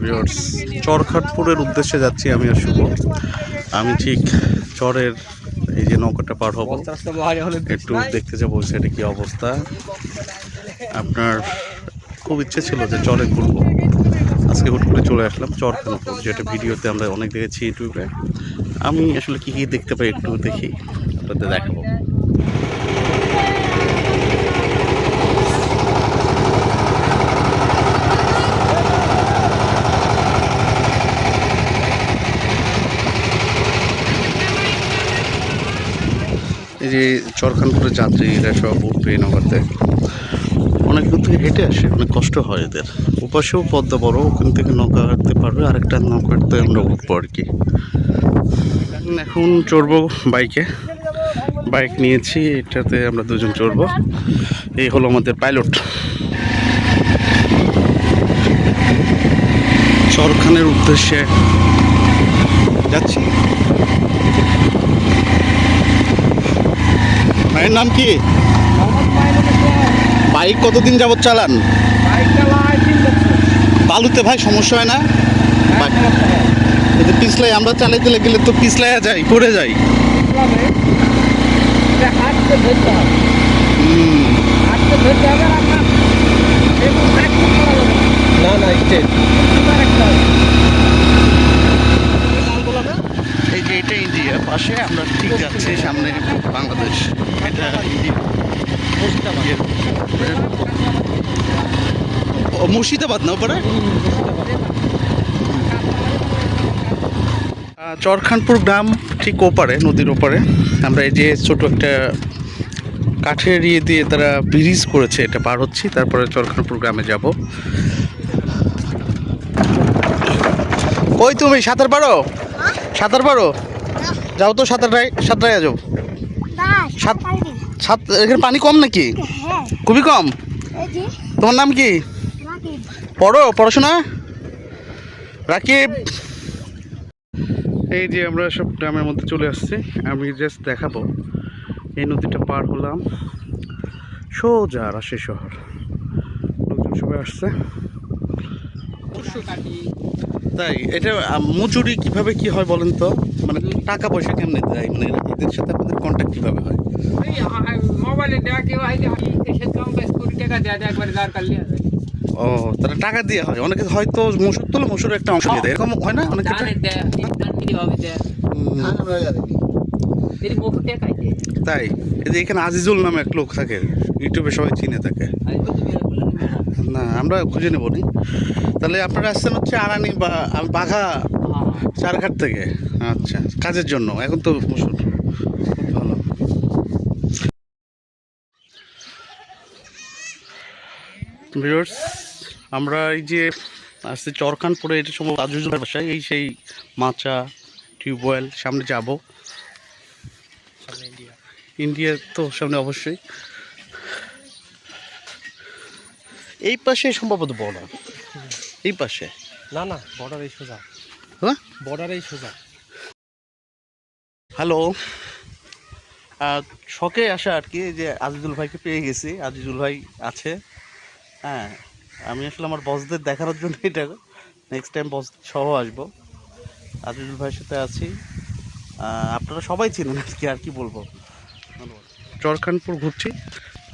Viewers, চরখাটপুরের উদ্দেশ্যে যাচ্ছি আমি আর শুভ। আমি ঠিক চরের এই যে নৌকাটা পার হব, একটু দেখতে যাবো সেটা কি অবস্থা। আপনার খুব ইচ্ছে ছিল যে চরে ঘুরবো, আজকে হুট করে চলে আসলাম চরখানপুর, যেটা ভিডিওতে আমরা অনেক দেখেছি ইউটিউবে। আমি আসলে কি কি দেখতে পাই একটু দেখি, আপনাদের দেখাবো। এই যে চরখানপুরের যাত্রীরা সব উঠবে নৌকাতে, অনেক দূর থেকে হেঁটে আসে, অনেক কষ্ট হয় এদের। ওপাশেও পদ্মা বড়, ওখান থেকে নৌকা হাঁটতে পারবে, আরেকটা নৌকা হাঁটতে আমরা উঠবো আর কি। এখন চড়বো বাইকে, বাইক নিয়েছি, এটাতে আমরা দুজন চড়বো। এই হলো আমাদের পাইলট। চরখানের উদ্দেশ্যে যাচ্ছি। ভাইয়ের নাম কি? বাইক কতদিন যাবত চালান? বালুতে ভাই সমস্যা হয় না? এই যে পিছলাই আমরা চালাইতে গেলে তো পিছলাইয়া যাই, পড়ে যাই। এই যে এটা ইন্ডিয়ার পাশে, আমরা ঠিক যাচ্ছি সামনে বাংলাদেশ। এটা ইন্ডিয়া, মুর্শিদাবাদ না ওপরে? চরখানপুর গ্রাম ঠিক ওপারে, নদীর ওপারে। আমরা এই যে ছোট একটা কাঠের ইয়ে দিয়ে তারা ব্রিজ করেছে, এটা পার হচ্ছি, তারপরে চরখানপুর গ্রামে যাব। কই তুমি সাঁতার পারো? সাঁতার পারো? যাও তো সাঁতারায় যাও। এখানে পানি কম নাকি? খুবই কম। তোমার নাম কি? পড়াশোনা? রাকিব। এই যে আমরা সব গ্রামের মধ্যে চলে আসছি, আমি জাস্ট দেখাবো। এই নদীটা পার হলাম, সোজা রাজশাহী শহর। লোকজন সবাই আসছে। তাই এটা মজুরি কিভাবে কি হয় বলেন তো? মানে টাকা পয়সা কেমনে দেয়, মানে এদের সাথে আপনাদের কন্ট্যাক্ট কিভাবে হয়? ও, তারা টাকা দিয়ে হয়। অনেকে হয়তো মসুর তোলে, মসুরের একটা অংশ দিয়ে দেয়, এরকম হয় না অনেক ক্ষেত্রে? তাই এই যে এখানে আজিজুল নামে এক লোক থাকে, ইউটিউবে সবাই চিনে থাকে। না, আমরা খুঁজে নেব নি। তাহলে আপনারা আসছেন হচ্ছে আরানি বা বাঘা চারঘাট থেকে? আচ্ছা, কাজের জন্য। এখন তো মসুর খুব ভালো। ভিউয়ার্স, আমরা এই যে আসছি চরখানপুরে, এটা সম্ভবত আজিজুলের বাসায়। এই সেই মাচা টিউবওয়েল, সামনে যাব। ইন্ডিয়া তো সামনে অবশ্যই। এই পাশে সম্ভবত বর্ডার, এই পাশে। না না, বর্ডার এই সোজা। হ্যাঁ, বর্ডার এই সোজা। হ্যালো, শখে আসা আর কি, যে আজিজুল ভাইকে পেয়ে গেছি। আজিজুল ভাই আছে। হ্যাঁ, আমি আসলে আমার বসদের দেখানোর জন্য এটা, নেক্সট টাইম বস সহ আসবো। আজিজুল ভাইয়ের সাথে আছি। আপনারা সবাই চিনেন আর কি, আর কি বলবো। চরখানপুর ঘুরছি,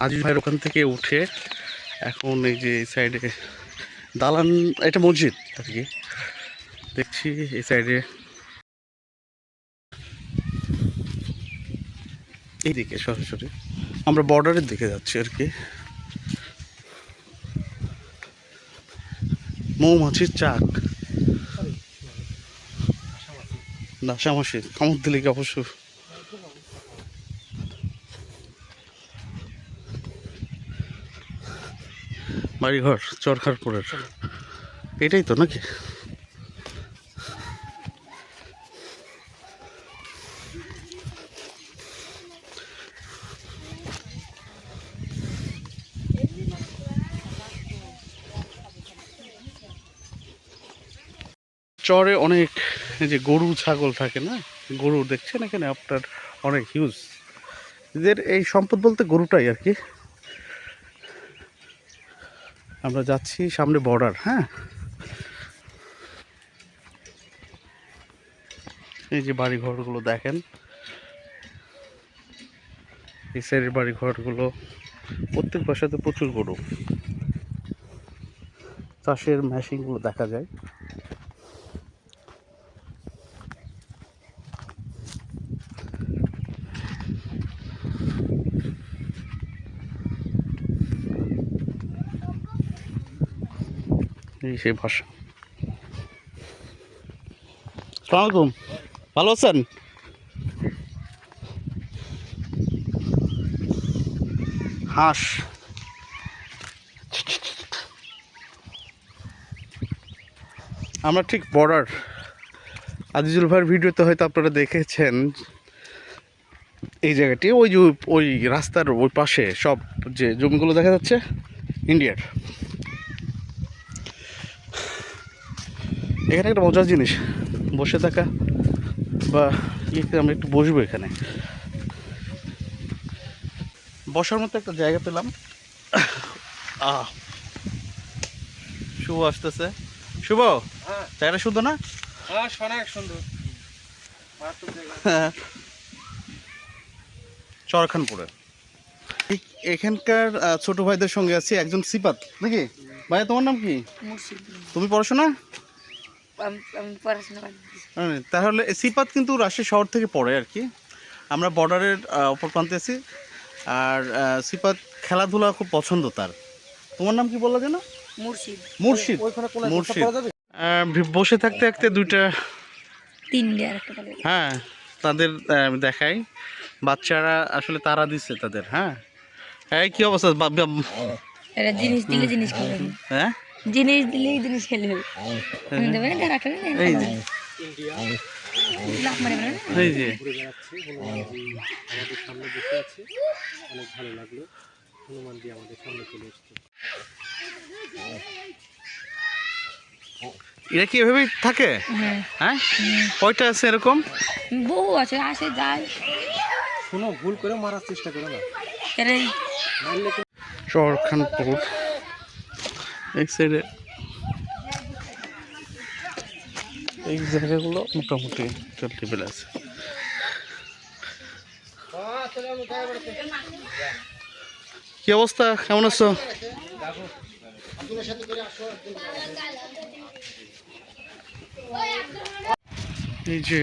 আজিজুল ভাইয়ের ওখান থেকে উঠে এখন এই যে এই সাইডে দালান, এটা মসজিদ আর কি দেখছি এই সাইডে। এইদিকে সরাসরি আমরা বর্ডারের দিকে যাচ্ছি আর কি। মৌমাছির চাক, দাসামাসি কামড় দিলে কি অবশ্য। বাড়িঘর চরখানপুরের, এটাই তো নাকি? চরে অনেক এই যে গরু ছাগল থাকে না, গরু দেখছেন এখানে আপনার অনেক হিউজ। এদের এই সম্পদ বলতে গরুটাই আর কি। আমরা যাচ্ছি সামনে বর্ডার। হ্যাঁ, এই যে বাড়ি ঘরগুলো দেখেন, এই সাইডের বাড়ি ঘরগুলো প্রত্যেক বাসাতে প্রচুর গরু, চাষের মেশিনগুলো দেখা যায়। এই সেই ভাষা। আসসালামু আলাইকুম, ভালো আছেন? হাঁস আমরা ঠিক বর্ডার, আজিজুল ভাইয়ের ভিডিওতে হয়তো আপনারা দেখেছেন এই জায়গাটি, ওই যে ওই রাস্তার ওই পাশে সব যে জমিগুলো দেখা যাচ্ছে ইন্ডিয়ার। এখানে একটা মজার জিনিস, বসে থাকা বা আমরা একটু বসবো এখানে, বসার মতো একটা জায়গা পেলাম। শুভ আসতেছে। শুভ, জায়গাটা শুদ্ধ না? অনেক সুন্দর। চরখানপুরে এখানকার ছোট ভাইদের সঙ্গে আছি, একজন সিপাত নাকি ভাইয়া, তোমার নাম কি? তুমি পড়াশোনা? তাহলে সিপাত কিন্তু রাজশাহী শহর থেকে পড়ে আর কি, আমরা বর্ডারের অপর প্রান্তে আছি। আর সিপাত খেলাধুলা খুব পছন্দ তার। তোমার নাম কি বললা যেন? মুর্শিদ। মুর্শিদ, মুর্শিদ। বসে থাকতে থাকতে দুইটা হ্যাঁ তাদের দেখাই, বাচ্চারা আসলে তারা দিচ্ছে তাদের। হ্যাঁ, এই কি অবস্থা? জিনিস দিলে জিনিস খেলে, হ্যাঁ জিনিস দিলেই জিনিস খেলে এই যে এই যে আমাদের সামনে বসে আছে, অনেক ভালো লাগলো। হনুমান দিয়ে আমাদের সামনে চলে এসছে। এরা কি এভাবেই থাকে? হ্যাঁ, কয়টা আছে এরকম? বহু আছে, আসে যায়। শোনো, ভুল করে মারার চেষ্টা করো না। চরখানপুর এক সাইডে এই জায়গাগুলো মোটামুটি লেভেল আছে। কি অবস্থা, কেমন আছো? এই যে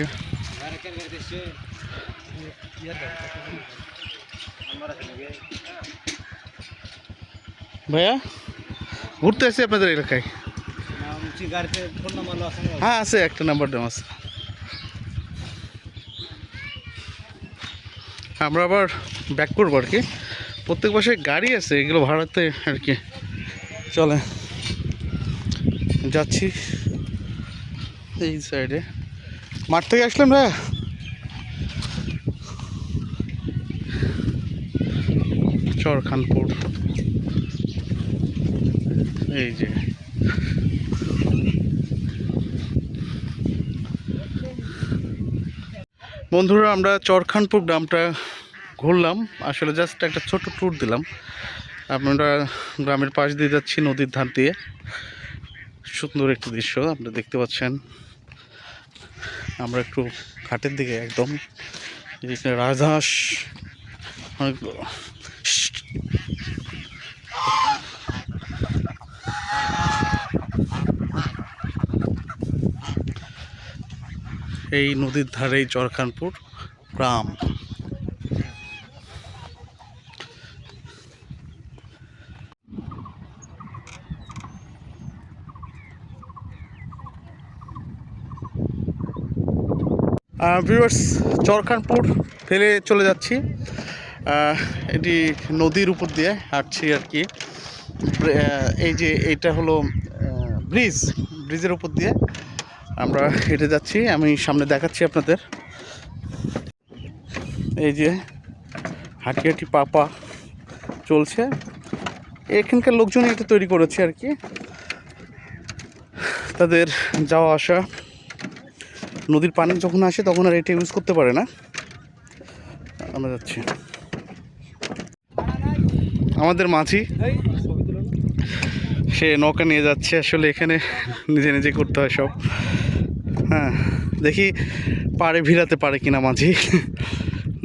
ভাইয়া ঘুরতে আসছি আপনাদের এলাকায়। হ্যাঁ আছে, একটা নাম্বার দাম আছে। আমরা আবার ব্যাক করবো আর কি, প্রত্যেক বাসায় গাড়ি আছে, এগুলো ভাড়াতে আর কি চলে যাচ্ছি। এই সাইডে মাঠ থেকে আসলাম ভাইয়া, চরখানপুর। এই যে বন্ধুরা, আমরা চরখানপুর গ্রামটা ঘুরলাম, আসলে জাস্ট একটা ছোট ট্যুর দিলাম। আমরা গ্রামের পাশ দিয়ে যাচ্ছি, নদীর ধার দিয়ে, সুন্দর একটি দৃশ্য আপনারা দেখতে পাচ্ছেন। আমরা একটু ঘাটের দিকে একদম, রাজহাঁস অনেকগুলো। এই নদীর ধারেই চরখানপুর গ্রাম। ভিউয়ার্স, চরখানপুর ফেলে চলে যাচ্ছি, এটি নদীর উপর দিয়ে হাঁটছি আর কি। এই যে এটা হলো ব্রিজের উপর দিয়ে আমরা হেঁটে যাচ্ছি, আমি সামনে দেখাচ্ছি আপনাদের। এই যে হাঁটি হাঁটি পা চলছে, এখানকার লোকজনই এটা তৈরি করেছে আর কি, তাদের যাওয়া আসা। নদীর পানি যখন আসে তখন আর এটা ইউজ করতে পারে না। আমরা যাচ্ছি, আমাদের মাঝি সে নৌকা নিয়ে যাচ্ছে, আসলে এখানে নিজে নিজে করতে হয় সব। হ্যাঁ, দেখি পাড়ে ভিড়াতে পারে কিনা মাঝি,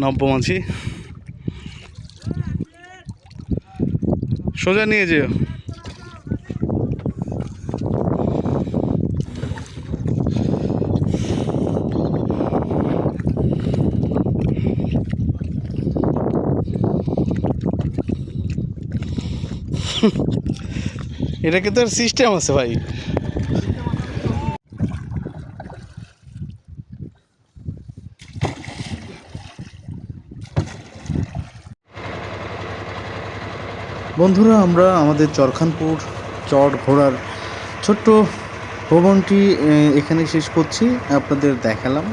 নব্য মাঝি। সোজা নিয়ে যেও। এটা কিন্তু আর সিস্টেম আছে ভাই। বন্ধুরা, আমরা আমাদের চরখানপুর চর ঘোরার ছোট্ট ভ্রমণটি এখানে শেষ করছি। আপনাদের দেখালাম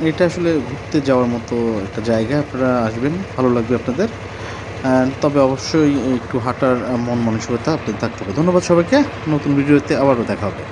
এটা আসলে ঘুরতে যাওয়ার মতো একটা জায়গা। আপনারা আসবেন, ভালো লাগবে আপনাদের। তবে অবশ্যই একটু হাঁটার মন মানসিকতা আপনাদের থাকতে হবে। ধন্যবাদ সবাইকে। নতুন ভিডিওতে আবারও দেখা হবে।